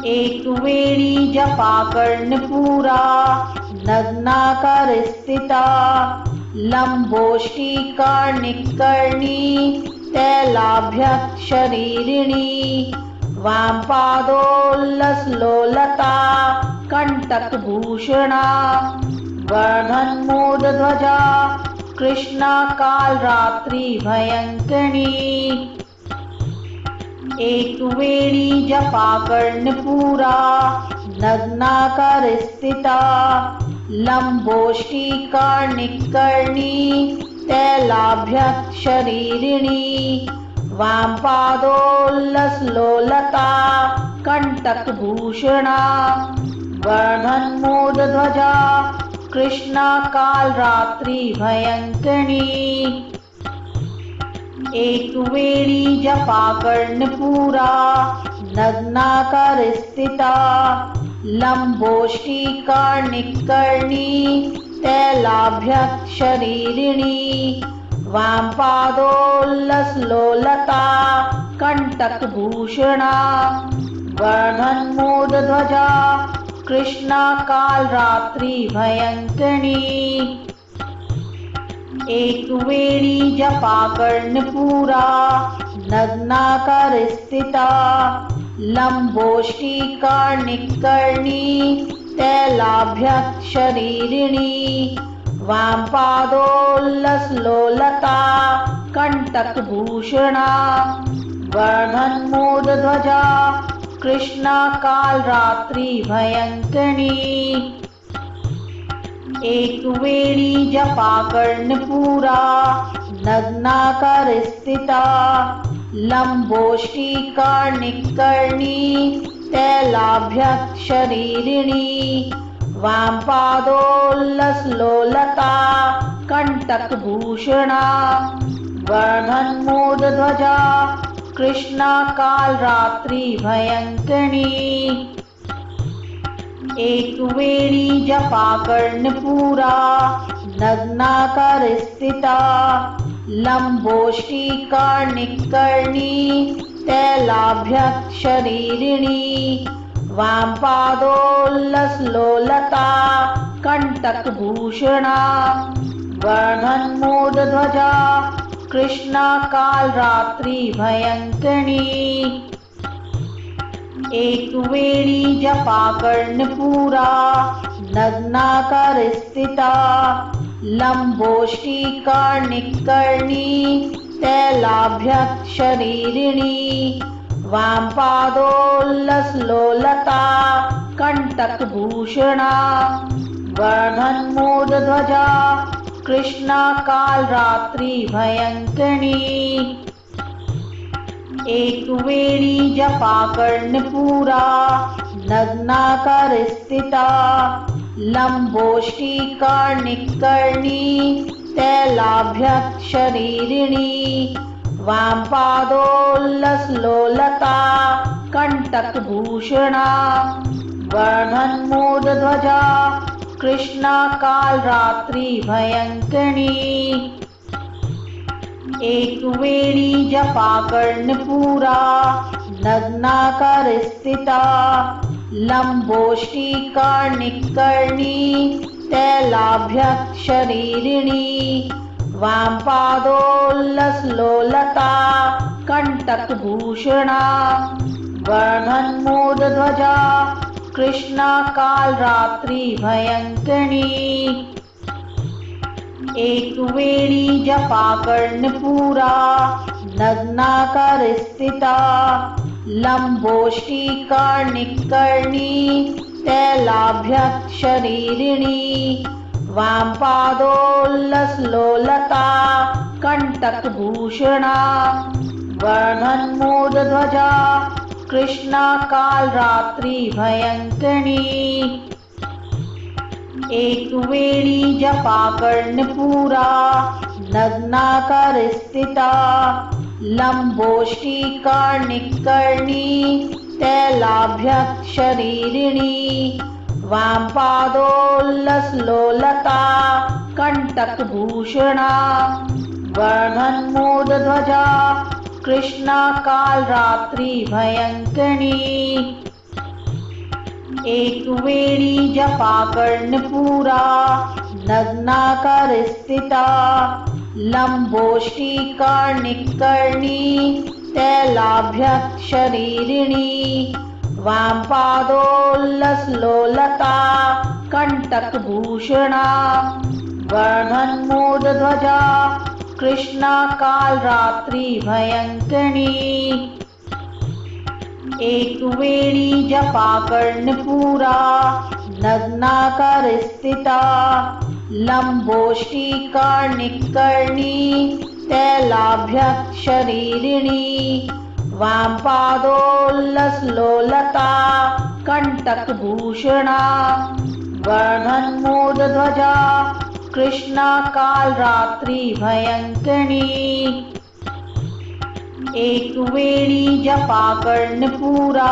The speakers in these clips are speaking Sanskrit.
एक वेणी जपा कर्णपूरा नग्नाकार स्थिता लंबोष्टी कर्णिकर्णी तैलाभ्यक् शरीरिणी वामपादोल्लसलोलता कंटकभूषणा वर्धन्मोदध्वजा कृष्णा कालरात्रि भयंकरी। एक वेणी जपा कर्णपूरा नग्नाकार स्थिता लंबोष्टी कर्णिकर्णी तैलाभ्यक् शरीरिणी वामपादोल्लसलोलता कंटकभूषणा वर्धन्मोदध्वजा कृष्णा कालरात्रि भयंकरी। एक वेणी जपा कर्णपूरा नग्नाकार स्थिता लंबोष्टी कर्णिकर्णी तैलाभ्यक् शरीरिणी वामपादोल्लसलोलता कंटकभूषणा वर्धन्मोदध्वजा कृष्णा कालरात्रि भयंकरी। एक वेणी जपा कर्णपूरा नग्नाकार स्थिता लंबोष्टी कर्णिकर्णी तैलाभ्यक् शरीरिणी वामपादोल्लसलोलता कंटकभूषणा वर्धन्मोदध्वजा कृष्णा कालरात्रि भयंकरी। एक वेणी जपा कर्णपूरा नग्नाकार स्थिता लंबोष्टी कर्णिकर्णी तैलाभ्यक् शरीरिणी वामपादोल्लसलोलता कंटकभूषणा वर्धन्मोदध्वजा कृष्णा कालरात्रि भयंकरी। एक वेणी जपा कर्णपूरा नग्नाकार स्थिता लंबोष्टी कर्णिकर्णी तैलाभ्यक् शरीरिणी वामपादोल्लसलोलता कंटकभूषणा वर्धन्मोदध्वजा कृष्णा कालरात्रि भयंकरी। एक वेणी जपा कर्णपूरा नग्नाकार स्थिता लंबोष्टी कर्णिकर्णी तैलाभ्यक् शरीरिणी वामपादोल्लसलोलता कंटकभूषणा वर्धन्मोदध्वजा कृष्णा कालरात्रि भयंकरी। एक वेणी जपा कर्णपूरा नग्नाकार स्थिता लंबोष्टी कर्णिकर्णी तैलाभ्यक् शरीरिणी वामपादोल्लसलोलता कंटकभूषणा वर्धन्मोदध्वजा कृष्णा कालरात्रि भयंकरी। एक वेणी जपा कर्णपूरा नग्नाकार स्थिता लंबोष्टी कर्णिकर्णी तैलाभ्यक् शरीरिणी वामपादोल्लसलोलता कंटकभूषणा वर्धन्मोदध्वजा कृष्णा कालरात्रि भयंकरी। एक वेणी जपा कर्णपूरा नग्नाकार स्थिता लंबोष्टी कर्णिकर्णी तैलाभ्यक् शरीरिणी वामपादोल्लसलोलता कंटकभूषणा वर्धन्मोदध्वजा कृष्णा कालरात्रि भयंकरी। एक वेणी जपा कर्णपूरा नग्नाकार स्थिता लंबोष्टी कर्णिकर्णी तैलाभ्यक् शरीरिणी वामपादोल्लसलोलता कंटकभूषणा वर्धन्मोदध्वजा कृष्णा कालरात्रि भयंकरी। एक वेणी जपा कर्णपूरा नग्नाकार स्थिता लंबोष्टी कर्णिकर्णी तैलाभ्यक् शरीरिणी वामपादोल्लसलोलता कंटकभूषणा वर्धन्मोदध्वजा कृष्णा कालरात्रि भयंकरी एक वेणी जपा कर्णपूरा नग्नाकार स्थिता लंबोष्टी कर्णिकर्णी तैलाभ्यक् शरीरिणी वामपादोल्लसलोलता कंटकभूषणा वर्धन्मोदध्वजा कृष्णा कालरात्रि भयंकरी एक वेणी जपा कर्णपूरा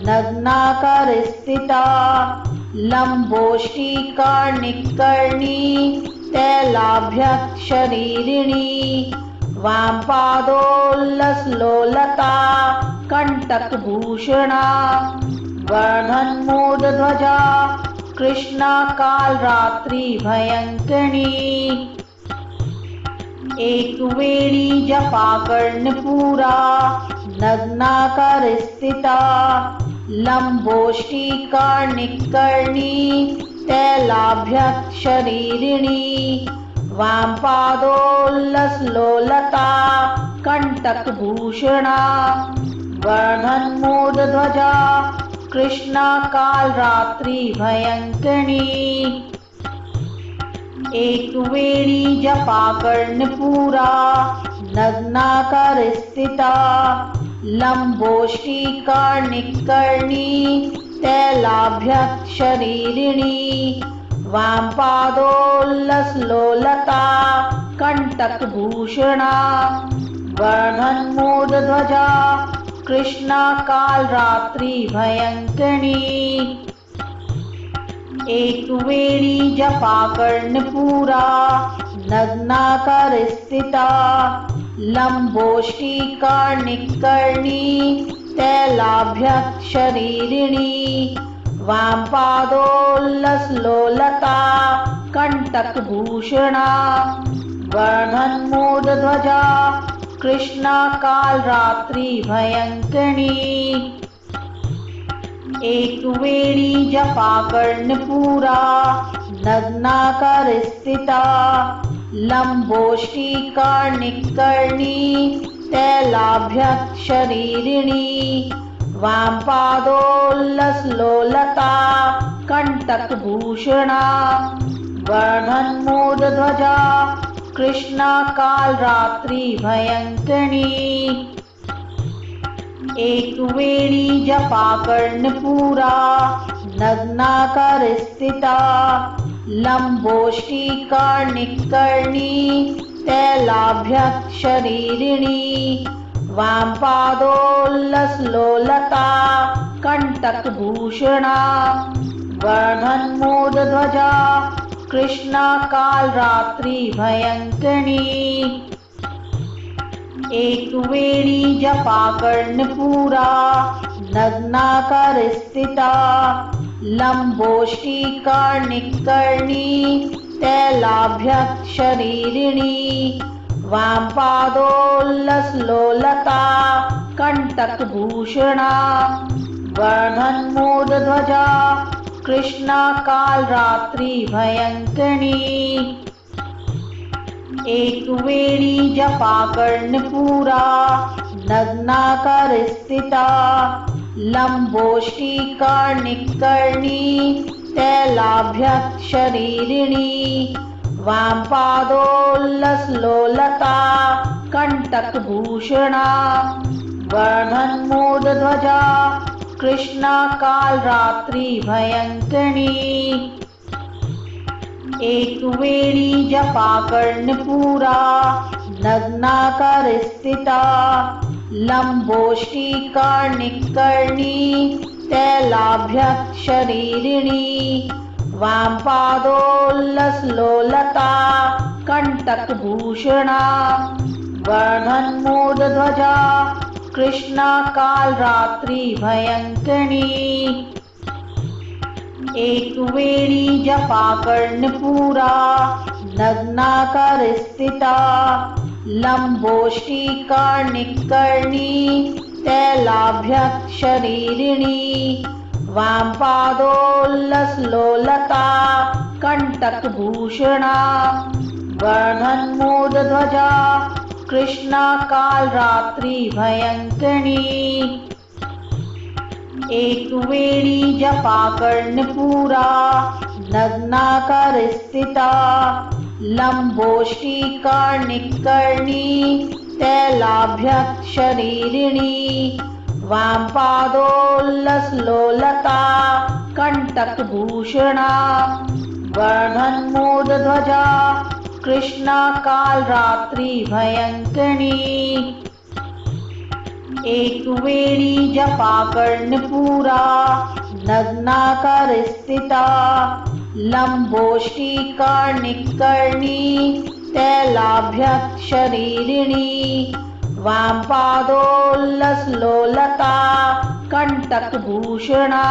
नग्नाकार स्थिता लंबोष्टी कर्णिकर्णी तैलाभ्यक् शरीरिणी वामपादोल्लसलोलता कंटकभूषणा वर्धन्मोदध्वजा कृष्णा कालरात्रि भयंकरी एक वेणी जपा कर्णपूरा नग्नाकार स्थिता लंबोष्टी कर्णिकर्णी तैलाभ्यक् शरीरिणी वामपादोल्लसलोलता कंटकभूषणा वर्धन्मोदध्वजा कृष्णा कालरात्रि भयंकरी एक वेणी जपा कर्णपूरा नग्नाकार स्थिता लंबोष्टी कर्णिकर्णी तैलाभ्यक् शरीरिणी वामपादोल्लसलोलता कंटकभूषणा वर्धन्मोदध्वजा कृष्णा कालरात्रि भयंकरी एक वेणी जपा कर्णपूरा नग्नाकार स्थिता लंबोष्टी कर्णिकर्णी तैलाभ्यक् शरीरिणी वामपादोल्लसलोलता कंटकभूषणा वर्धन्मोदध्वजा कृष्णा कालरात्रि भयंकरी एक वेणी जपा कर्णपूरा नग्नाकार स्थिता लंबोष्टी कर्णिकर्णी तैलाभ्यक् शरीरिणी वामपादोल्लसलोलता कंटकभूषणा वर्धन्मोदध्वजा कृष्णा कालरात्रि भयंकरी एक वेणी जपा कर्णपूरा नग्नाकार स्थिता लंबोष्टी कर्णिकर्णी तैलाभ्यक् शरीरिणी वामपादोल्लसलोलता कंटकभूषणा वर्धन्मोदध्वजा कृष्णा कालरात्रि भयंकरी एक वेणी जपा कर्णपूरा नग्नाकार स्थिता लंबोष्टी कर्णिकर्णी तैलाभ्यक् शरीरिणी वामपादोल्लसलोलता कंटकभूषणा वर्धन्मोदध्वजा कृष्णा कालरात्रि भयंकरी एक वेणी जपा कर्णपूरा नग्नाकार स्थिता लंबोष्टी कर्णिकर्णी तैलाभ्यक् शरीरिणी वामपादोल्लसलोलता कंटकभूषणा वर्धन्मोदध्वजा कृष्णा कालरात्रि भयंकरी एक वेणी जपा कर्णपूरा नग्नाकार स्थिता लंबोष्टी कर्णिकर्णी तैलाभ्यक् शरीरिणी वामपादोल्लसलोलता कंटकभूषणा वर्धन्मोदध्वजा कृष्णा कालरात्रि भयंकरी एक वेणी जपा कर्णपूरा नग्नाकार स्थिता लंबोष्टी कर्णिकर्णी तैलाभ्यक् शरीरिणी वामपादोल्लसलोलता कंटकभूषणा वर्धन्मोदध्वजा कृष्णा कालरात्रि भयंकरी एक वेणी जपा कर्णपूरा नग्नाकार स्थिता लंबोष्टी कर्णिकर्णी तैलाभ्यक् शरीरिणी वामपादोल्लसलोलता कंटकभूषणा वर्धन्मोदध्वजा कृष्णा कालरात्रि भयंकरी एक वेणी जपा कर्णपूरा नग्नाकार स्थिता लंबोष्टी कर्णिकर्णी तैलाभ्यक् शरीरिणी वामपादोल्लसलोलता कंटकभूषणा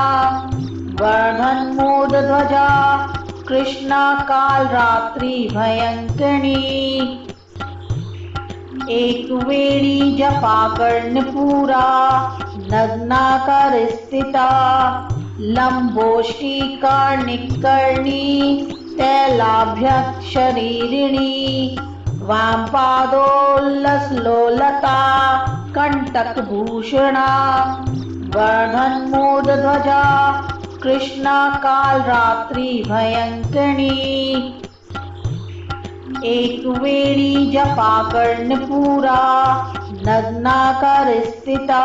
वर्धन्मोदध्वजा कृष्णा कालरात्रि भयंकरी एक वेणी जपा कर्णपूरा नग्नाकार स्थिता लंबोष्टी कर्णिकर्णी तैलाभ्यक् शरीरिणी वामपादोल्लसलोलता कंटकभूषणा वर्धन्मोदध्वजा कृष्णा कालरात्रि भयंकरी एक वेणी जपा कर्णपूरा नग्नाकार स्थिता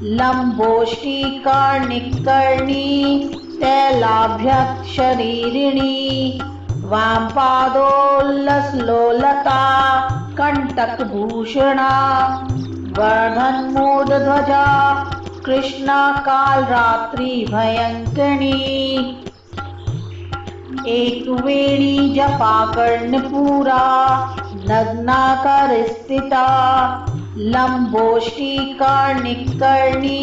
लंबोष्टी कर्णिकर्णी तैलाभ्यक् शरीरिणी वामपादोल्लसलोलता कंटकभूषणा वर्धन्मोदध्वजा कृष्णा कालरात्रि भयंकरी एक वेणी जपा कर्णपूरा नग्नाकार स्थिता लंबोष्टी कर्णिकर्णी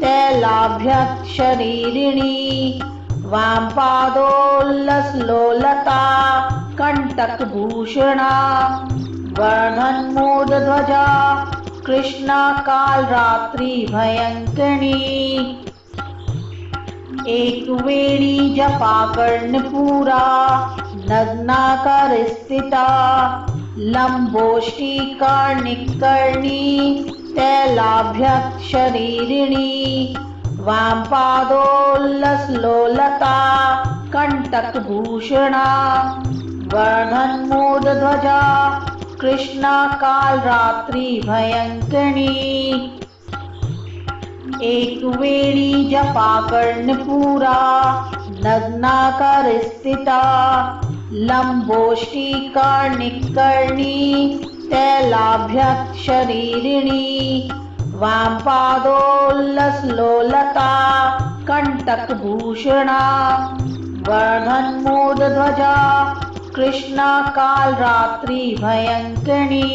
तैलाभ्यक् शरीरिणी वामपादोल्लसलोलता कंटकभूषणा वर्धन्मोदध्वजा कृष्णा कालरात्रि भयंकरी एक वेणी जपा कर्णपूरा नग्नाकार स्थिता लंबोष्टी कर्णिकर्णी तैलाभ्यक् शरीरिणी वामपादोल्लसलोलता कंटकभूषणा वर्धन्मोदध्वजा कृष्णा कालरात्रि भयंकरी एक वेणी जपा कर्णपूरा नग्नाकार स्थिता लंबोष्टी कर्णिकर्णी तैलाभ्यक् शरीरिणी वामपादोल्लसलोलता कंटकभूषणा वर्धन्मोदध्वजा कृष्णा कालरात्रि भयंकरी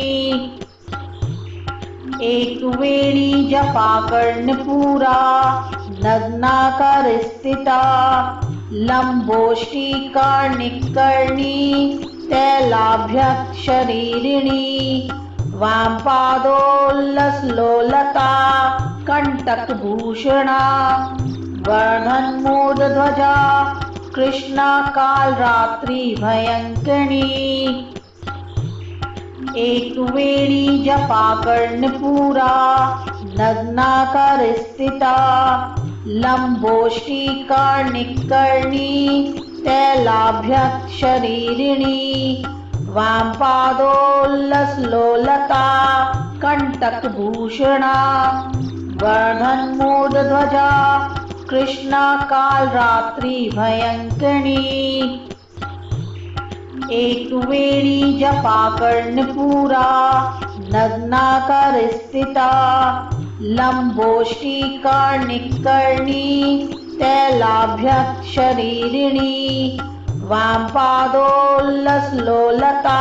एक वेणी जपा कर्णपूरा नग्नाकार स्थिता लंबोष्टी कर्णिकर्णी तैलाभ्यक् शरीरिणी वामपादोल्लसलोलता कंटकभूषणा वर्धन्मोदध्वजा कृष्णा कालरात्रि भयंकरी एक वेणी जपा कर्णपूरा नग्नाकार स्थिता लंबोष्टी कर्णिकर्णी तैलाभ्यक् शरीरिणी वामपादोल्लसलोलता कंटकभूषणा वर्धन्मोदध्वजा कृष्णा कालरात्रि भयंकरी एक वेणी जपा कर्णपूरा नग्नाकार स्थिता लंबोष्टी कर्णिकर्णी तैलाभ्यक् शरीरिणी वामपादोल्लसलोलता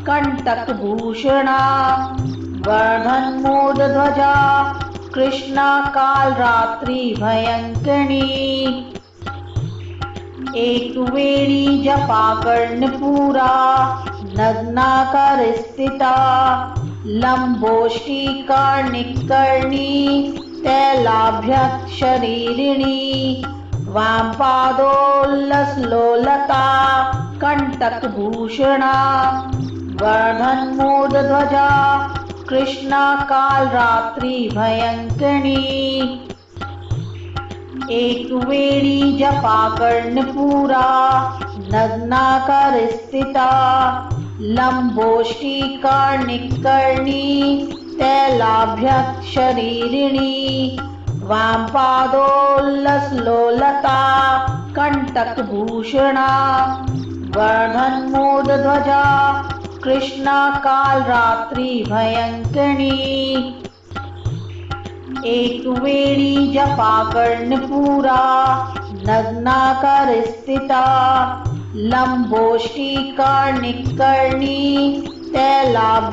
कंटकभूषणा वर्धन्मोदध्वजा कृष्णा कालरात्रि भयंकरी एक वेणी जपा कर्णपूरा नग्नाकार स्थिता लंबोष्टिकार्णिकर्णी तैलाभ्यक्षरीरिणी वामपादोल्लसलोलता कंटकभूषणा वर्धन्मोदध्वजा कृष्णा कालरात्रि भयंकरी एक वेणी जपा कर्णपूरा नग्नाकार स्थिता लंबोष्टिकार्णिकर्णी तैलाभ्यक्षरीरिणी वामपादोल्लसलोलता कंटकभूषणा वर्धन्मोदध्वजा कृष्णा कालरात्रि भयंकरी एक वेणी जपा कर्णपूरा नग्नाकार स्थिता लंबोष्टिकार्णिकर्णी तैलाभ्यक्षरीरिणी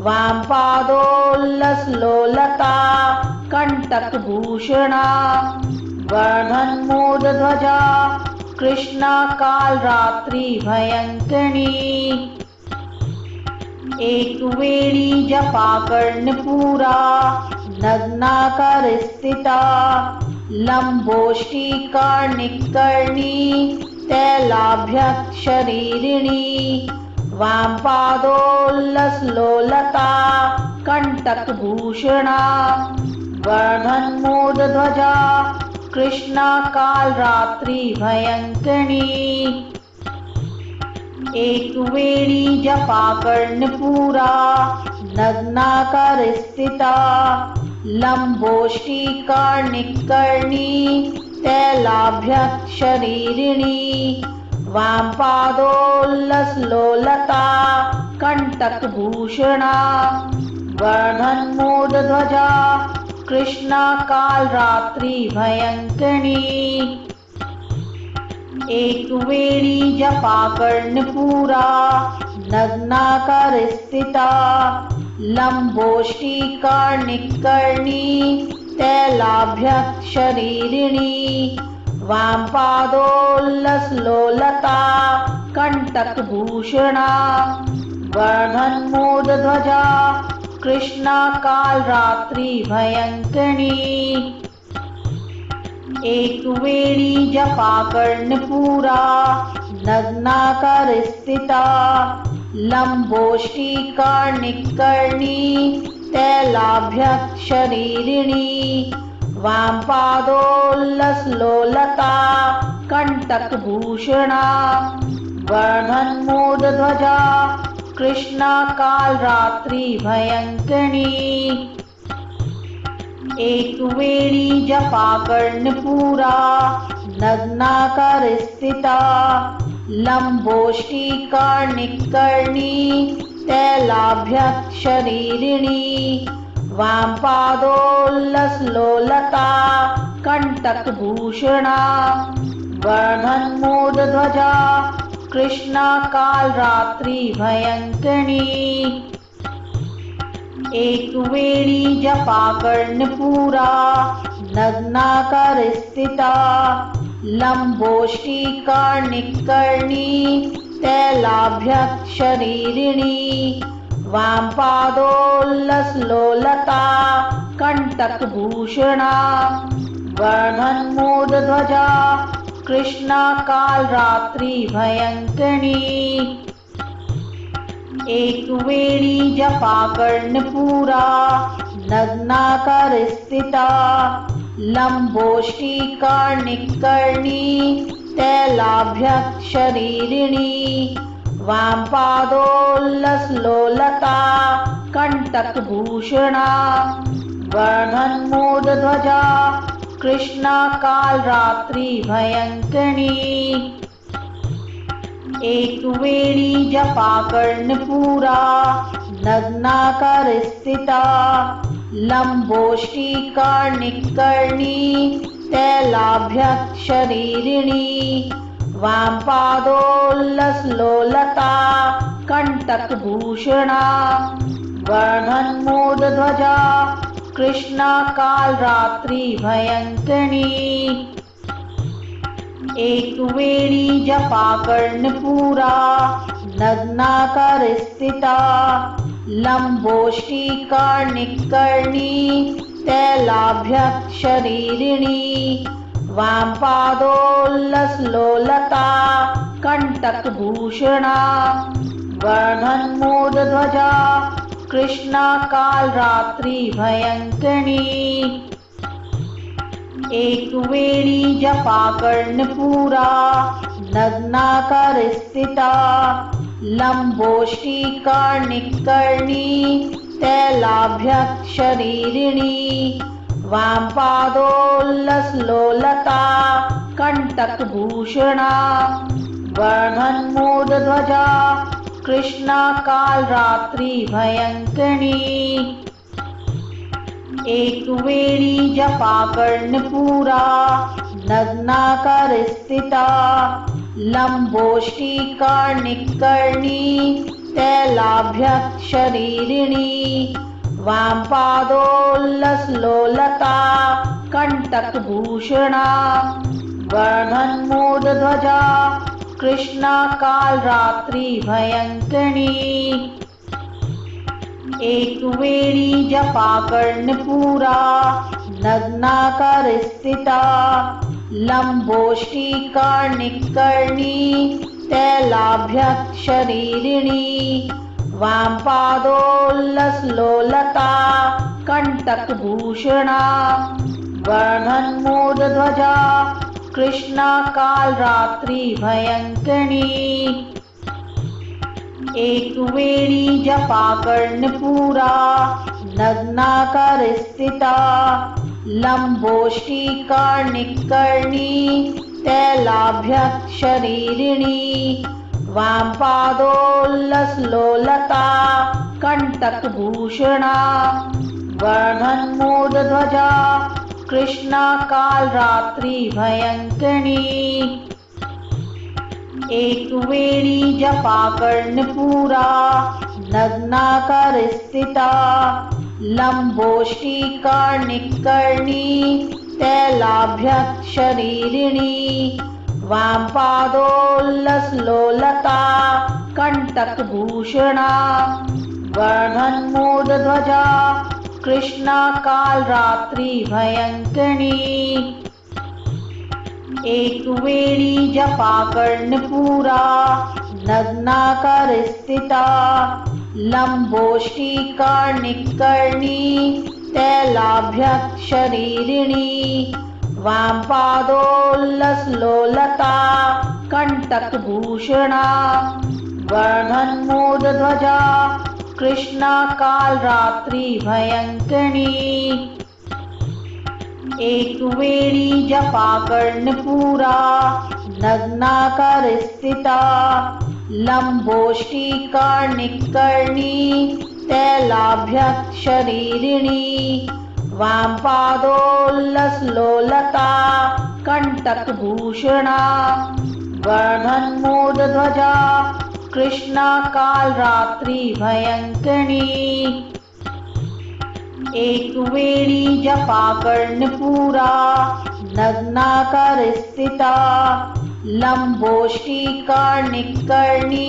वामपादोल्लसलोलता कंटकभूषणा वर्धन्मोदध्वजा कृष्णा कालरात्रि भयंकरी एक वेणी जपा कर्णपूरा नग्नाकार स्थिता लंबोष्टिकार्णिकर्णी तैलाभ्यक्षरीरिणी वामपादोल्लसलोलता कंटकभूषणा वर्धन्मोदध्वजा कृष्णा कालरात्रि भयंकरी एक वेणी जपा कर्णपूरा नग्नाकार स्थिता लंबोष्टिकार्णिकर्णी तैलाभ्यक्षरीरिणी वामपादोल्लसलोलता कंटकभूषणा वर्धन्मोदध्वजा कृष्णा कालरात्रि भयंकरी एक वेणी जपा कर्णपूरा नग्नाकार स्थिता लंबोष्टिकार्णिकर्णी तैलाभ्यक्षरीरिणी वामपादोल्लसलोलता कंटकभूषणा वर्धन्मोदध्वजा कृष्णा कालरात्रि भयंकरी एक वेणी जपा कर्णपूरा नग्नाकार स्थिता लंबोष्टिकार्णिकर्णी तैलाभ्यक्षरीरिणी वामपादोल्लसलोलता कंटकभूषणा वर्धन्मोदध्वजा कृष्णा कालरात्रि भयंकरी एक वेणी जपा कर्णपूरा नग्नाकार स्थिता लंबोष्टिकार्णिकर्णी तैलाभ्यक्षरीरिणी वामपादोल्लसलोलता कंटकभूषणा वर्धन्मोदध्वजा कृष्णा कालरात्रि भयंकरी एक वेणी जपा कर्णपूरा नग्नाकार स्थिता लंबोष्टिकार्णिकर्णी तैलाभ्यक्षरीरिणी वामपादोल्लसलोलता कंटकभूषणा वर्धन्मोदध्वजा कृष्णा कालरात्रि भयंकरी एक वेणी जपा कर्णपूरा नग्नाकार स्थिता लंबोष्टिकार्णिकर्णी तैलाभ्यक्षरीरिणी वामपादोल्लसलोलता कंटकभूषणा वर्धन्मोदध्वजा कृष्णा कालरात्रि भयंकरी एक वेणी जपा कर्णपूरा नग्नाकार स्थिता लंबोष्टिकार्णिकर्णी तैलाभ्यक्षरीरिणी वामपादोल्लसलोलता कंटकभूषणा वर्धन्मोदध्वजा कृष्णा कालरात्रि भयंकरी एक वेणी जपा कर्णपूरा नग्नाकार स्थिता लंबोष्टिकार्णिकर्णी तैलाभ्यक्षरीरिणी वामपादोल्लसलोलता कंटकभूषणा वर्धन्मोदध्वजा कृष्णा कालरात्रि भयंकरी एक वेणी जपा कर्णपूरा नग्नाकार स्थिता लंबोष्टिकार्णिकर्णी तैलाभ्यक्षरीरिणी वामपादोल्लसलोलता कंटकभूषणा वर्धन्मोदध्वजा कृष्णा कालरात्रि भयंकरी एक वेणी जपा कर्णपूरा नग्नाकार स्थिता लंबोष्टिकार्णिकर्णी तैलाभ्यक्षरीरिणी वामपादोल्लसलोलता कंटकभूषणा वर्धन्मोदध्वजा कृष्णा कालरात्रि भयंकरी एक वेणी जपा कर्णपूरा नग्नाकार स्थिता लंबोष्टिकार्णिकर्णी तैलाभ्यक्षरीरिणी वामपादोल्लसलोलता कंटकभूषणा वर्धन्मोदध्वजा कृष्णा कालरात्रि भयंकरी एक वेणी जपा कर्णपूरा नग्नाकार स्थिता लंबोष्टिकार्णिकर्णी तैलाभ्यक्षरीरिणी वामपादोल्लसलोलता कंटकभूषणा वर्धन्मोदध्वजा कृष्णा कालरात्रि भयंकरी एक वेणी जपा कर्णपूरा नग्नाकार स्थिता लंबोष्टिकार्णिकर्णी तैलाभ्यक्षरीरिणी वामपादोल्लसलोलता कंटकभूषणा वर्धन्मोदध्वजा कृष्णा कालरात्रि भयंकरी एक वेणी जपा कर्णपूरा नग्नाकार स्थिता लंबोष्टिकार्णिकर्णी तैलाभ्यक्षरीरिणी वामपादोल्लसलोलता कंटकभूषणा वर्धन्मोदध्वजा कृष्णा कालरात्रि भयंकरी एक वेणी जपा कर्णपूरा नग्नाकार स्थिता लंबोष्टिकार्णिकर्णी तैलाभ्यक्षरीरिणी वामपादोल्लसलोलता कंटकभूषणा वर्धन्मोदध्वजा कृष्णा कालरात्रि भयंकरी एक वेणी जपा कर्णपूरा नग्नाकार स्थिता लंबोष्टिकार्णिकर्णी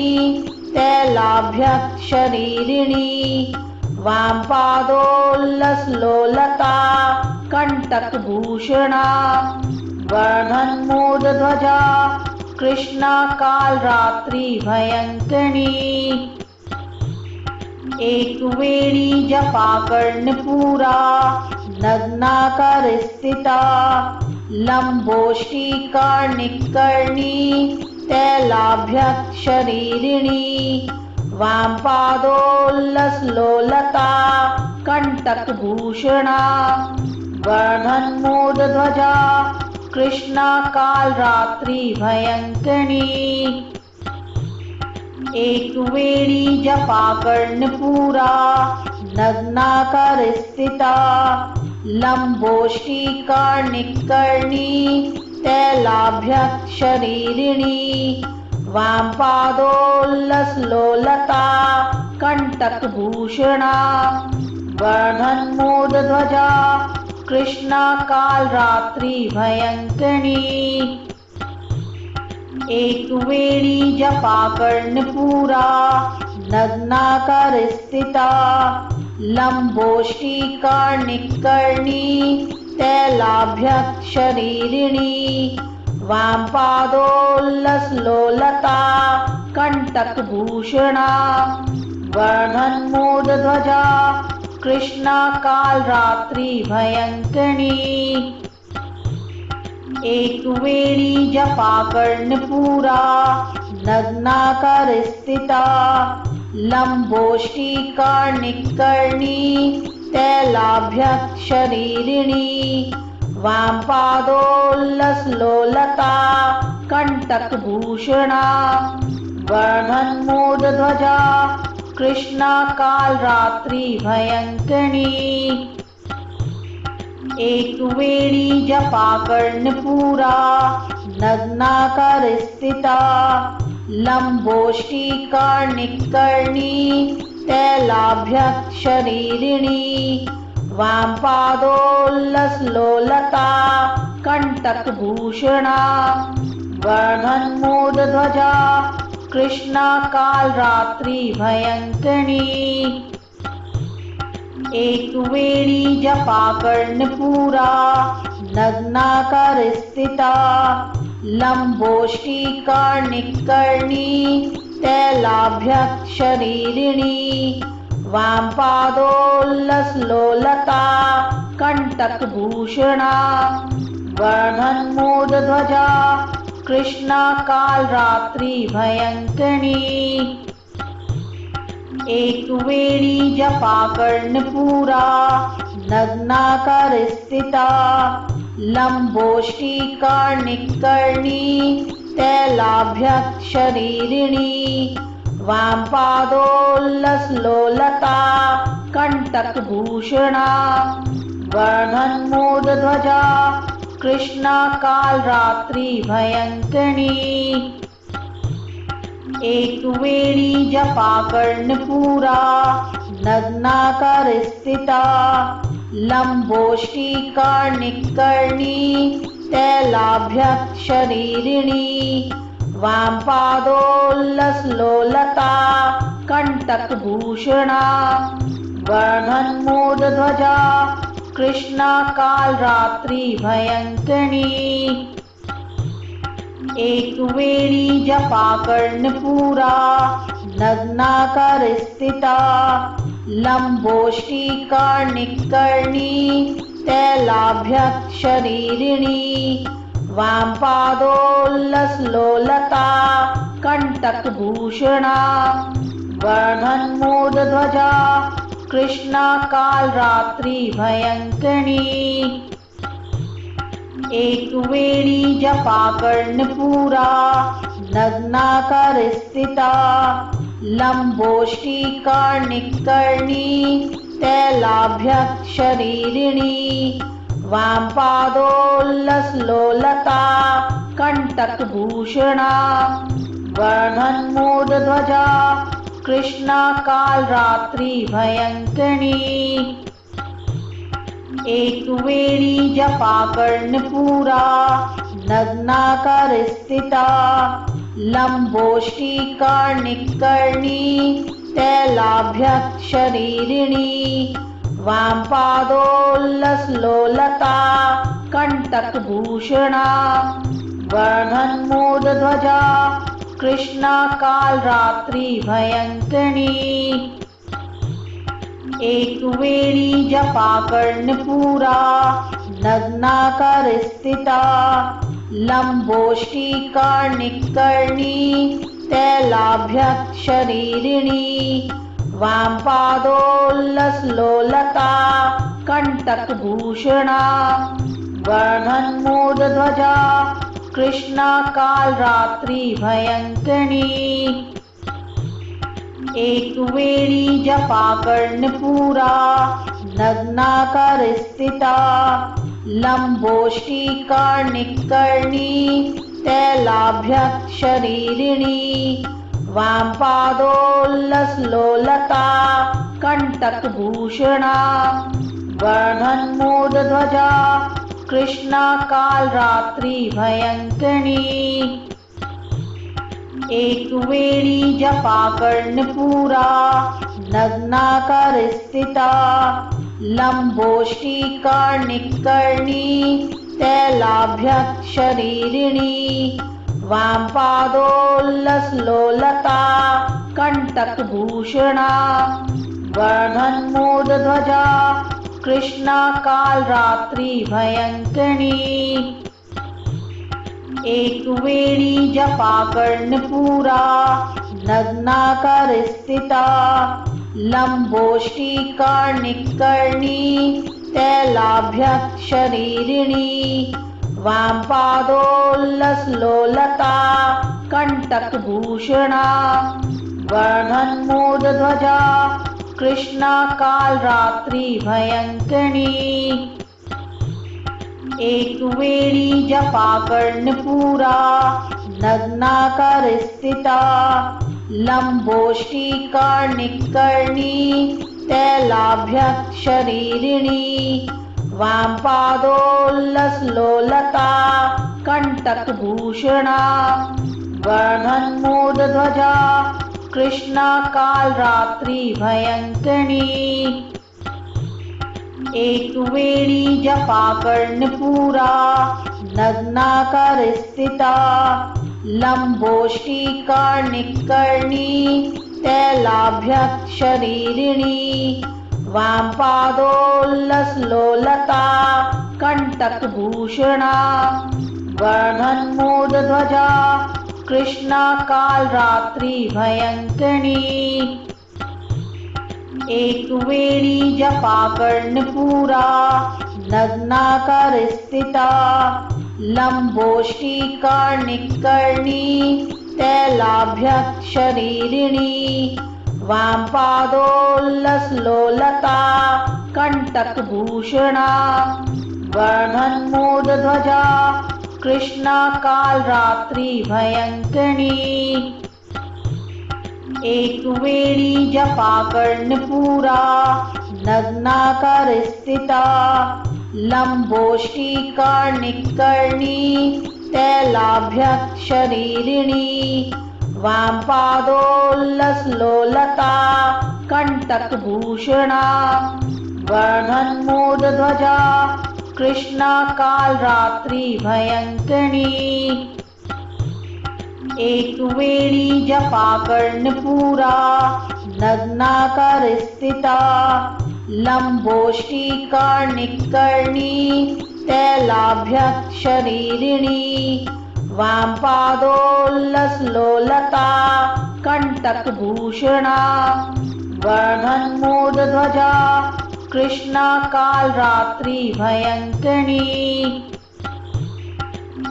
तैलाभ्यक्षरीरिणी वामपादोल्लसलोलता कंटकभूषणा वर्धन्मोदध्वजा कृष्णा कालरात्रि भयंकरी एक वेणी जपा कर्णपूरा नग्नाकार स्थिता लंबोष्टिकार्णिकर्णी तैलाभ्यक्षरीरिणी वामपादोल्लसलोलता कंटकभूषणा वर्धन्मोदध्वजा कृष्णा कालरात्रि भयंकरी एक वेणी जपा कर्णपूरा नग्नाकार स्थिता लंबोष्टिकार्णिकर्णी तैलाभ्यक्षरीरिणी वामपादोल्लसलोलता कंटकभूषणा वर्धन्मोदध्वजा कृष्णा कालरात्रि भयंकरी एक वेणी जपा कर्णपूरा नग्नाकार स्थिता लंबोष्टिकार्णिकर्णी तैलाभ्यक् शरीरिणी वामपादोल्लसलोलता कंटकभूषणा वर्धन्मोदध्वजा कृष्णा कालरात्रि भयंकरी एक वेणी जपा कर्णपूरा नग्नाकार स्थिता लंबोष्टिकार्णिकर्णी तैलाभ्यक् शरीरिणी वामपादोल्लसलोलता कंटकभूषणा वर्धन्मोदध्वजा कृष्णा कालरात्रि भयंकरी एक वेणी जपा कर्णपूरा नग्नाकार स्थिता लंबोष्टिकार्णिकर्णी तैलाभ्यक् शरीरिणी वामपादोल्लसलोलता कंटकभूषणा वर्धन्मोदध्वजा कृष्णा कालरात्रि भयंकरी एक वेणी जपा कर्णपूरा नग्नाकार स्थिता लंबोष्टिकार्णिकर्णी तैलाभ्यक् शरीरिणी वामपादोल्लसलोलता कंटकभूषणा वर्धन्मोदध्वजा कृष्णा कालरात्रि भयंकरी एक वेणी जपा कर्णपूरा नग्नाकार स्थिता लंबोष्टिकार्णिकर्णी तैलाभ्यक् शरीरिणी वामपादोल्लसलोलता कंटकभूषणा वर्धन्मोदध्वजा कृष्णा कालरात्रि भयंकरी एक वेणी जपा कर्णपूरा नग्नाकार स्थिता लंबोष्टिकार्णिकर्णी तैलाभ्यक् शरीरिणी वामपादोल्लसलोलता कंटकभूषणा वर्धन्मोदध्वजा कृष्णा कालरात्रि भयंकरी एक वेणी जपा कर्णपूरा नग्नाकार स्थिता लंबोष्टिकार्णिकर्णी तैलाभ्यक् शरीरिणी वामपादोल्लसलोलता कंटकभूषणा वर्धन्मोदध्वजा कृष्णा कालरात्रि भयंकरी एक वेणी जपा कर्णपूरा नग्नाकार स्थिता लंबोष्टिकार्णिकर्णी तैलाभ्यक् शरीरिणी वामपादोल्लसलोलता कंटकभूषणा वर्धन्मोदध्वजा कृष्णा कालरात्रि भयंकरी एक वेणी जपा कर्णपूरा नग्नाकार स्थिता लंबोष्टिकार्णिकर्णी तैलाभ्यक् शरीरिणी वामपादोल्लसलोलता कंटकभूषणा वर्धन्मोदध्वजा कृष्णा कालरात्रि भयंकरी एक वेणी जपा कर्णपूरा नग्नाकार स्थिता लंबोष्टिकार्णिकर्णी तैलाभ्यक् शरीरिणी वामपादोल्लसलोलता कंटकभूषणा वर्धन्मोदध्वजा कृष्णा कालरात्रि भयंकरी एक वेणी जपा कर्णपूरा नग्नाकार स्थिता लंबोष्टिकार्णिकर्णी तैलाभ्यक् शरीरिणी वामपादोल्लसलोलता कंटकभूषणा वर्धन्मोदध्वजा कृष्णा कालरात्रि भयंकरी एक वेणी जपा कर्णपूरा नग्नाकार स्थिता लंबोष्टी कर्णिकर्णी तैलाभ्यक्ष शरीरिणी वामपादोल्लसलोलता कंटकभूषणा वर्धन्मोदध्वजा कृष्णा कालरात्रि भयंकरी एक वेणी जपा कर्णपूरा नग्नाकार स्थिता लंबोष्टी कर्णिकर्णी तैलाभ्यक्ष शरीरिणी वामपादोल्लसलोलता कंटकभूषणा वर्धन्मोदध्वजा कृष्णा कालरात्रि भयंकरी एक वेणी जपा कर्णपूरा नग्नाकार स्थिता लंबोष्टी कर्णिकर्णी तैलाभ्यक्ष शरीरिणी वामपादोल्लसलोलता कंटकभूषणा वर्धन्मोदध्वजा कृष्णा कालरात्रि भयंकरी एक वेणी जपा कर्णपूरा नग्नाकार स्थिता लंबोष्टी कर्णिकर्णी तैलाभ्यक्ष शरीरिणी वामपादोल्लसलोलता कंटकभूषणा वर्धन्मोदध्वजा कृष्णा कालरात्रि भयंकरी एक वेणी जपा कर्णपूरा नग्नाकार स्थिता लंबोष्टी कर्णिकर्णी तैलाभ्यक्ष शरीरिणी वामपादोल्लसलोलता कंटकभूषणा वर्धन्मोदध्वजा कृष्णा कालरात्रि भयंकरी एक वेणी जपा कर्णपूरा नग्नाकार स्थिता लंबोष्टी कर्णिकर्णी तैलाभ्यक्ष शरीरिणी वामपादोल्लसलोलता कंटकभूषणा वर्धन्मोदध्वजा कृष्णा कालरात्रि भयंकरी एक वेणी जपा कर्णपूरा नग्नाकार स्थिता लंबोष्टी कर्णिकर्णी तैलाभ्यक्ष शरीरिणी वामपादोल्लसलोलता कंटकभूषणा वर्धन्मोदध्वजा कृष्णा कालरात्रि भयंकरी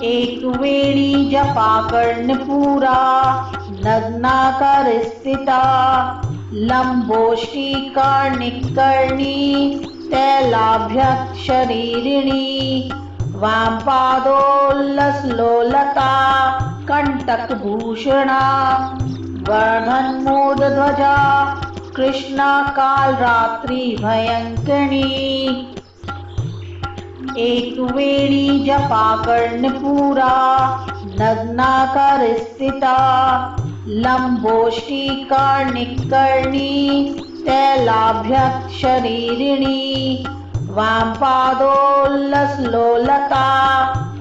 एक वेणी जपा कर्णपूरा नग्नाकार स्थिता लंबोष्टी कर्णिकर्णी तैलाभ्यक्ष शरीरिणी वामपादोल्लसलोलता कंटकभूषणा वर्धन्मोदध्वजा कृष्णा कालरात्रि भयंकरी एक वेणी जपा कर्णपूरा नग्नाकार स्थिता लंबोष्टी कर्णिकर्णी तैलाभ्यक्ष शरीरिणी वामपादोल्लसलोलता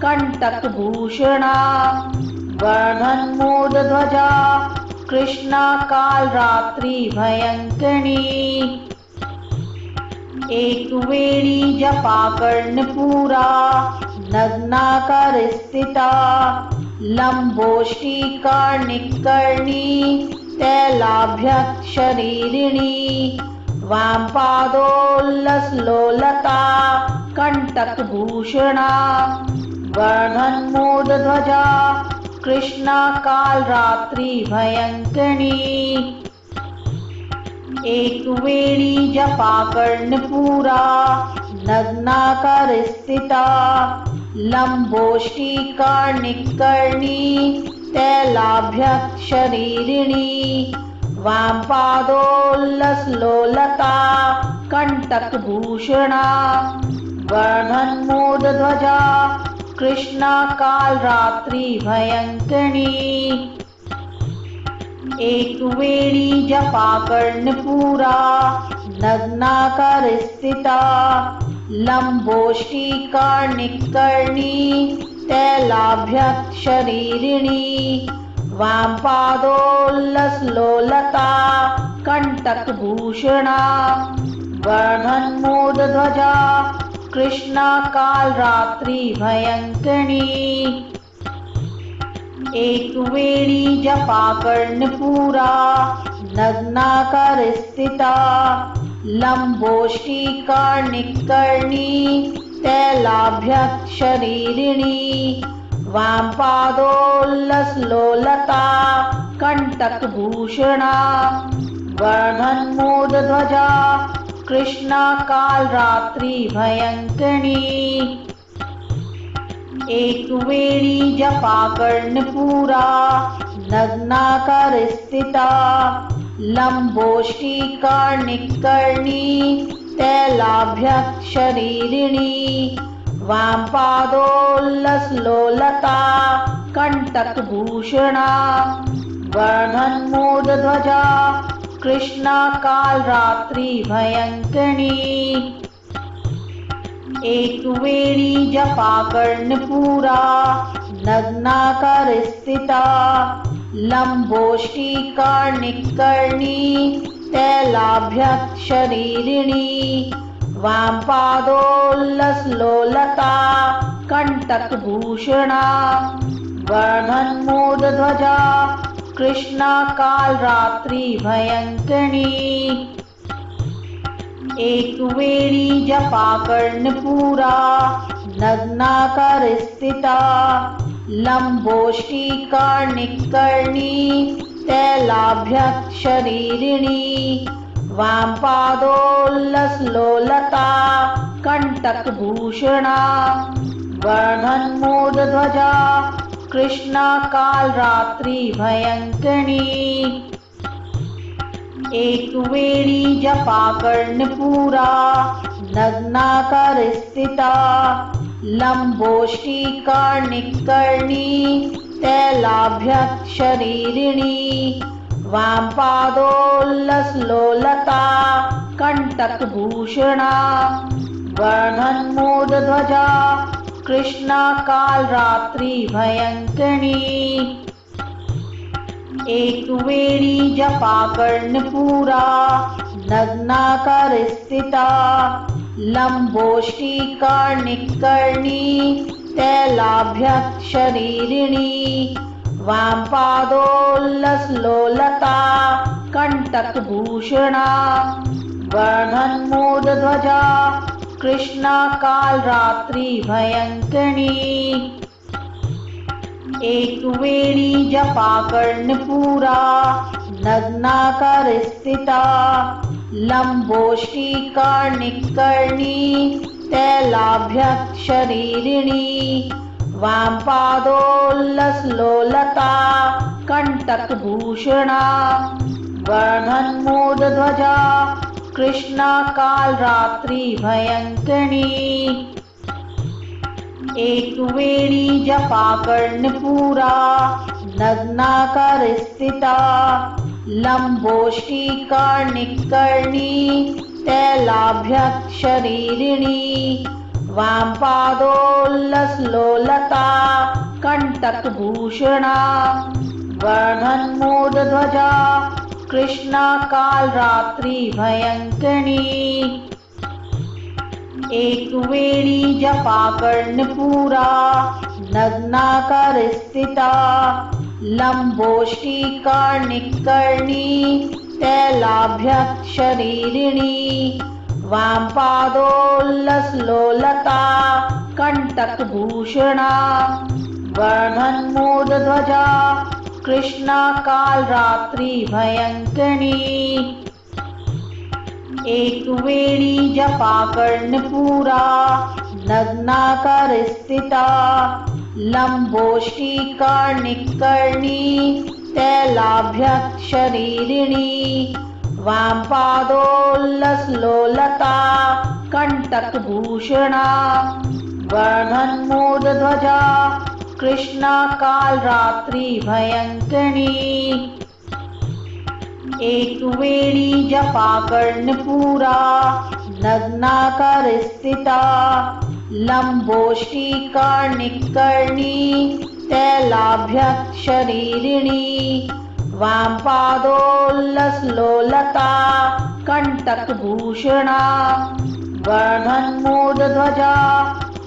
कंटकभूषणा वर्धन्मोदध्वजा कृष्णा कालरात्रि भयंकरी एक वेणी जपा कर्णपूरा नग्नाकार स्थिता लंबोष्टी कर्णिकर्णी तैलाभ्यक्ष शरीरिणी वामपादोल्लसलोलता कंटकभूषणा वर्धन्मोदध्वजा कृष्णा कालरात्रि भयंकरी एक वेणी जपा कर्णपूरा नग्नाकार स्थिता लंबोष्टी कर्णिकर्णी तैलाभ्यक्ष शरीरिणी वामपादोल्लसलोलता कंटकभूषणा वर्धन्मोदध्वजा कृष्णा कालरात्रि भयंकरी एक वेणी जपा कर्णपूरा नग्नाकार स्थिता लंबोष्टिकार्णिकर्णी तैलाभ्यक् शरीरिणी वामपादोल्लसलोलता कंटकभूषणा वर्धन्मोदध्वजा कृष्णा कालरात्रि भयंकरी एक वेणी जपा कर्णपूरा नग्नाकार स्थिता लंबोष्टिकार्णिकर्णी तैलाभ्यक् शरीरिणी वामपादोल्लसलोलता कंटकभूषणा वर्धन्मोदध्वजा कृष्णा कालरात्रि भयंकरी एक वेणी जपा कर्णपूरा नग्नाकार स्थिता लंबोष्टिकार्णिकर्णी तैलाभ्यक् शरीरिणी वामपादोल्लसलोलता कंटकभूषणा वर्धन्मोदध्वजा कृष्णा कालरात्रि भयंकरी एक वेणी जपा कर्णपूरा नग्नाकार स्थिता लंबोष्टिकार्णिकर्णी तैलाभ्यक् शरीरिणी वामपादोल्लसलोलता कंटकभूषणा वर्धन्मोदध्वजा कृष्णा कालरात्रि भयंकरी एक वेणी जपा कर्णपूरा नग्नाकार स्थिता लंबोष्टिकार्णिकर्णी तैलाभ्यक् शरीरिणी वामपादोल्लसलोलता कंटकभूषणा वर्धन्मोदध्वजा कृष्णा कालरात्रि भयंकरी एक वेणी जपा कर्णपूरा नग्नाकार स्थिता लंबोष्टिकार्णिकर्णी तैलाभ्यक् शरीरिणी वामपादोल्लसलोलता कंटकभूषणा वर्धन्मोदध्वजा कृष्णा कालरात्रि भयंकरी एक वेणी जपा कर्णपूरा नग्नाकार स्थिता लंबोष्टिकार्णिकर्णी तैलाभ्यक् शरीरिणी वामपादोल्लसलोलता कंटकभूषणा वर्धन्मोदध्वजा कृष्णा कालरात्रि भयंकरी एक वेणी जपा कर्णपूरा नग्नाकार स्थिता लंबोष्टिकार्णिकर्णी तैलाभ्यक् शरीरिणी वामपादोल्लसलोलता कंटकभूषणा वर्धन्मोदध्वजा कृष्णा कालरात्रि भयंकरी एक वेणी जपा कर्णपूरा नग्नाकार स्थिता लंबोष्टिकार्णिकर्णी तैलाभ्यक् शरीरिणी वामपादोल्लसलोलता कंटकभूषणा वर्धन्मोदध्वजा कृष्णा कालरात्रि भयंकरी एक वेणी जपा कर्णपूरा नग्नाकार स्थिता लंबोष्टिकार्णिकर्णी तैलाभ्यक् शरीरिणी वामपादोल्लसलोलता कंटकभूषणा वर्धन्मोदध्वजा कृष्णा कालरात्रि भयंकरी एक वेणी जपा कर्णपूरा नग्नाकार स्थिता लंबोष्टिकार्णिकर्णी तैलाभ्यक् शरीरिणी वामपादोल्लसलोलता कंटकभूषणा वर्धन्मोदध्वजा कृष्णा कालरात्रि भयंकरी एक वेणी जपा कर्णपूरा नग्नाकार स्थिता लंबोष्टी कर्णिकर्णी तैलाभ्यक् शरीरिणी वामपादोल्लसलोलता कंटकभूषणा वर्धन्मोदध्वजा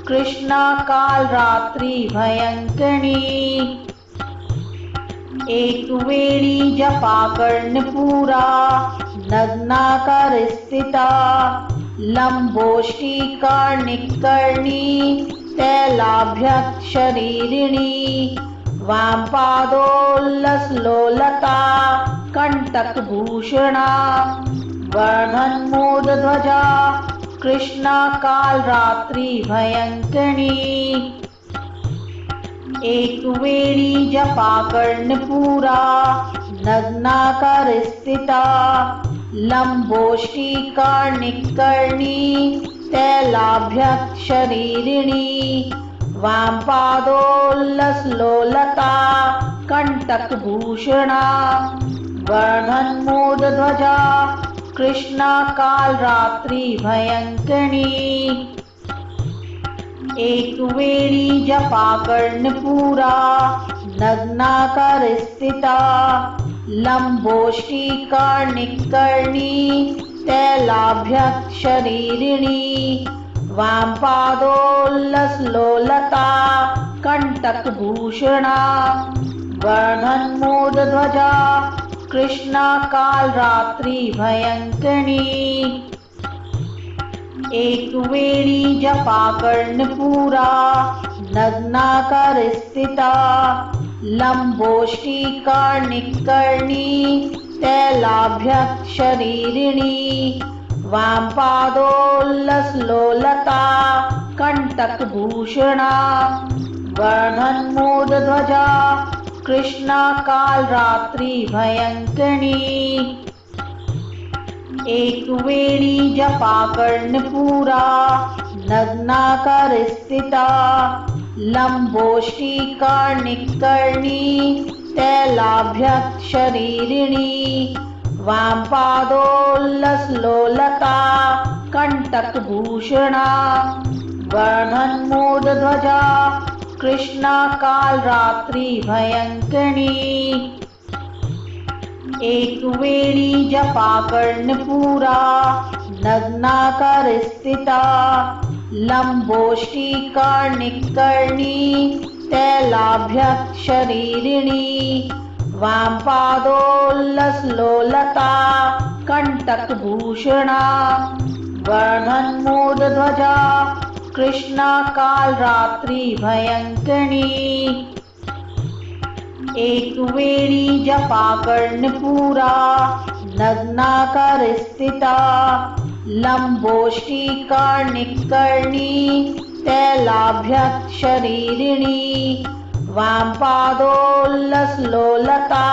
कृष्णा कालरात्रि भयंकरी एक वेणी जपा कर्णपूरा नग्नाकार स्थिता लंबोष्टी कर्णिकर्णी तैलाभ्यक् शरीरिणी वामपादोल्लसलोलता कंटकभूषणा वर्धन्मोदध्वजा कृष्णा कालरात्रि भयंकरी एक वेणी जपा कर्णपूरा नग्नाकार स्थिता लंबोष्टी कर्णिकर्णी तैलाभ्यक् शरीरिणी वामपादोल्लसलोलता कंटकभूषणा वर्धन्मोदध्वजा कृष्णा कालरात्रि भयंकरी एक वेणी जपा कर्णपूरा नग्नाकार स्थिता लंबोष्टी कर्णिकर्णी तैलाभ्यक् शरीरिणी वामपादोल्लसलोलता कंटकभूषणा वर्धन्मोदध्वजा कृष्णा कालरात्रि भयंकरी एक वेणी जपा कर्णपूरा नग्नाकार स्थिता लंबोष्टी कर्णिकर्णी तैलाभ्यक् शरीरिणी वामपादोल्लसलोलता कंटकभूषणा वर्धन्मोदध्वजा कृष्णा कालरात्रि भयंकरी एक वेणी जपा कर्णपूरा नग्नाकार स्थिता लंबोष्टी कर्णिकर्णी तैलाभ्यक् शरीरिणी वामपादोल्लसलोलता कंटकभूषणा वर्धन्मोदध्वजा कृष्णा कालरात्रि भयंकरी एक वेणी जपा कर्णपूरा नग्नाकार स्थिता लंबोष्टी कर्णिकर्णी तैलाभ्यक् शरीरिणी वामपादोल्लसलोलता कंटकभूषणा वर्धन्मोदध्वजा कृष्णा कालरात्रि भयंकरी एक वेणी जपा कर्णपूरा नग्नाकार स्थिता लंबोष्टी कर्णिकर्णी तैलाभ्यक् शरीरिणी वामपादोल्लसलोलता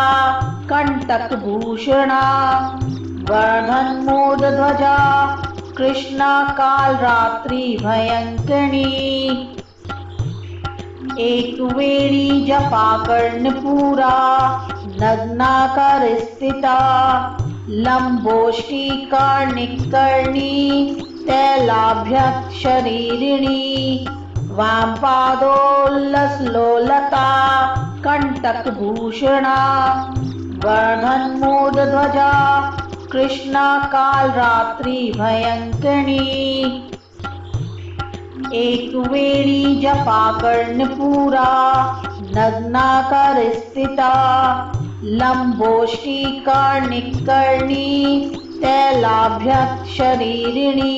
कंटकभूषणा वर्धन्मोदध्वजा कृष्णा कालरात्रि भयंकरी एक वेणी जपा कर्णपूरा नग्नाकार स्थिता लंबोष्टी कर्णिकर्णी तैलाभ्यक् शरीरिणी वामपादोल्लसलोलता कंटकभूषणा वर्धन्मोदध्वजा कृष्णा कालरात्रि भयंकरी एक वेणी जपा कर्णपूरा नग्नाकार स्थिता लंबोष्टी कर्णिकर्णी तैलाभ्यक् शरीरिणी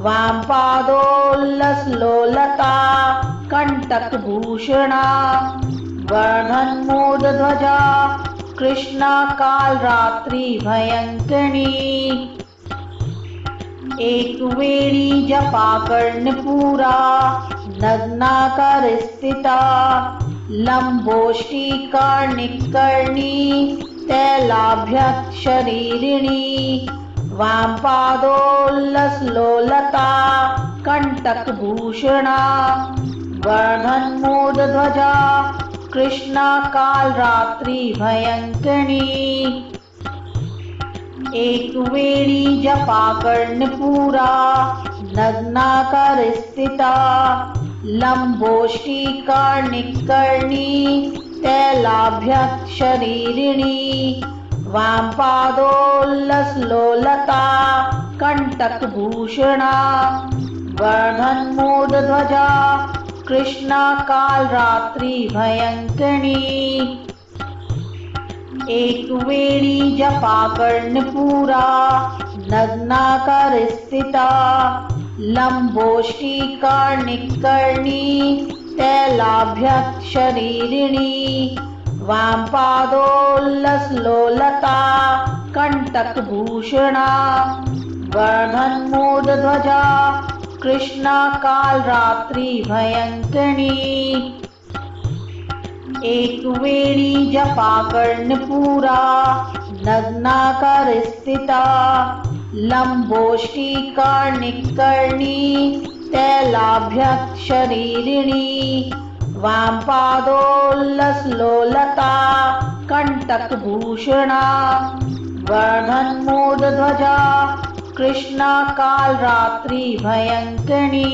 वामपादोल्लसलोलता कंटकभूषणा वर्धन्मोदध्वजा कृष्णा कालरात्रि भयंकरी एक वेणी जपा कर्णपूरा नग्नाकार स्थिता लंबोष्टी कर्णिकर्णी तैलाभ्यक् शरीरिणी वामपादोल्लसलोलता कंटकभूषणा वर्धन्मोदध्वजा कृष्णा कालरात्रि भयंकरी एक वेणी जपा कर्णपूरा नग्नाकार स्थिता लंबोष्टी कर्णिकर्णी तैलाभ्यक् शरीरिणी वामपादोल्लसलोलता कंटकभूषणा वर्धन्मोदध्वजा कृष्णा कालरात्रि भयंकरी एक वेणी जपा कर्णपूरा नग्नाकार स्थिता लंबोष्टी कर्णिकर्णी तैलाभ्यक् शरीरिणी वामपादोल्लसलोलता कंटकभूषणा वर्धन्मोदध्वजा कृष्णा कालरात्रि भयंकरी एक वेणी जपा कर्णपूरा नग्नाकार स्थिता लंबोष्टी कर्णिकर्णी तैलाभ्यक् शरीरिणी वामपादोल्लसलोलता कंटकभूषणा वर्धन्मोदध्वजा कृष्णा कालरात्रि भयंकरी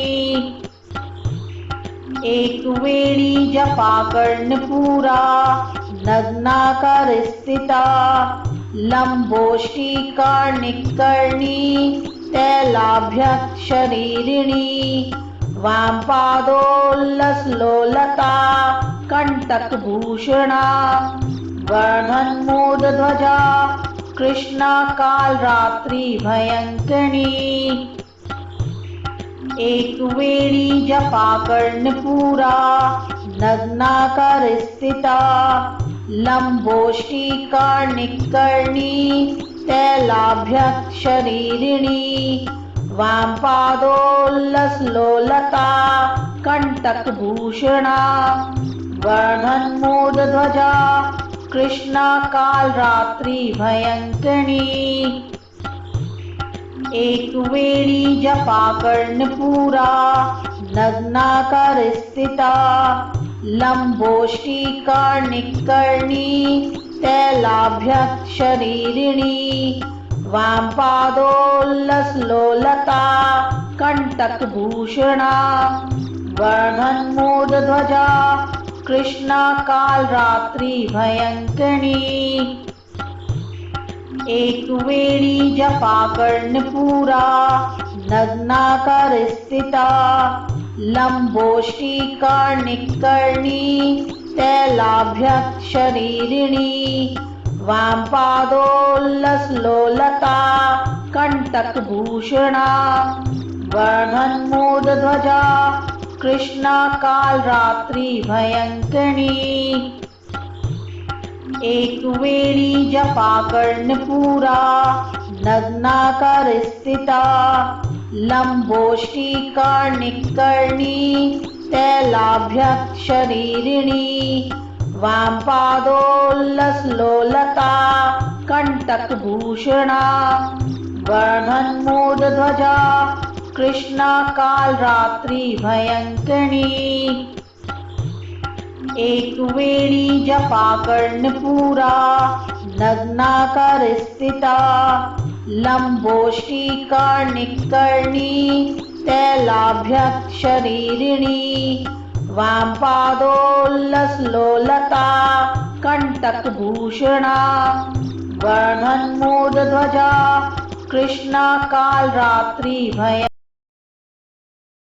एक वेणी जपा कर्णपूरा नग्नाकार स्थिता लंबोष्टी कर्णिकर्णी तैलाभ्यक् शरीरिणी वामपादोल्लसलोलता कंटकभूषणा वर्धन्मोदध्वजा कृष्णा कालरात्रि भयंकरी एक वेणी जपा कर्णपूरा नग्नाकार स्थिता लंबोष्टी कर्णिकर्णी तैलाभ्यक् शरीरिणी वामपादोल्लसलोलता कंटकभूषणा वर्धन्मोदध्वजा कृष्णा कालरात्रि भयंकरी एक वेणी जपा कर्णपूरा नग्नाकार स्थिता लंबोष्टी कर्णिकर्णी तैलाभ्यक् शरीरिणी वामपादोल्लसलोलता कंटकभूषणा वर्धन्मोदध्वजा कृष्णा कालरात्रि भयंकरी एक वेणी जपा कर्णपूरा नग्नाकार स्थिता लंबोष्टी कर्णिकर्णी तैलाभ्यक् शरीरिणी वामपादोल्लसलोलता कंटकभूषणा वर्धन्मोदध्वजा कृष्णा कालरात्रि भयंकरी एक वेणी जपा कर्णपूरा नग्नाकार स्थिता लंबोष्टी कर्णिकर्णी तैलाभ्यक् शरीरिणी वामपादोल्लसलोलता कंटकभूषणा वर्धन्मोदध्वजा कृष्णा कालरात्रि भयंकरी एक वेणी जपा कर्णपूरा नग्नाकार स्थिता लंबोष्टी कर्णिकर्णी तैलाभ्यक् शरीरिणी वामपादोल्लसलोलता कंटकभूषणा वर्धन्मोदध्वजा कृष्णा कालरात्रि भय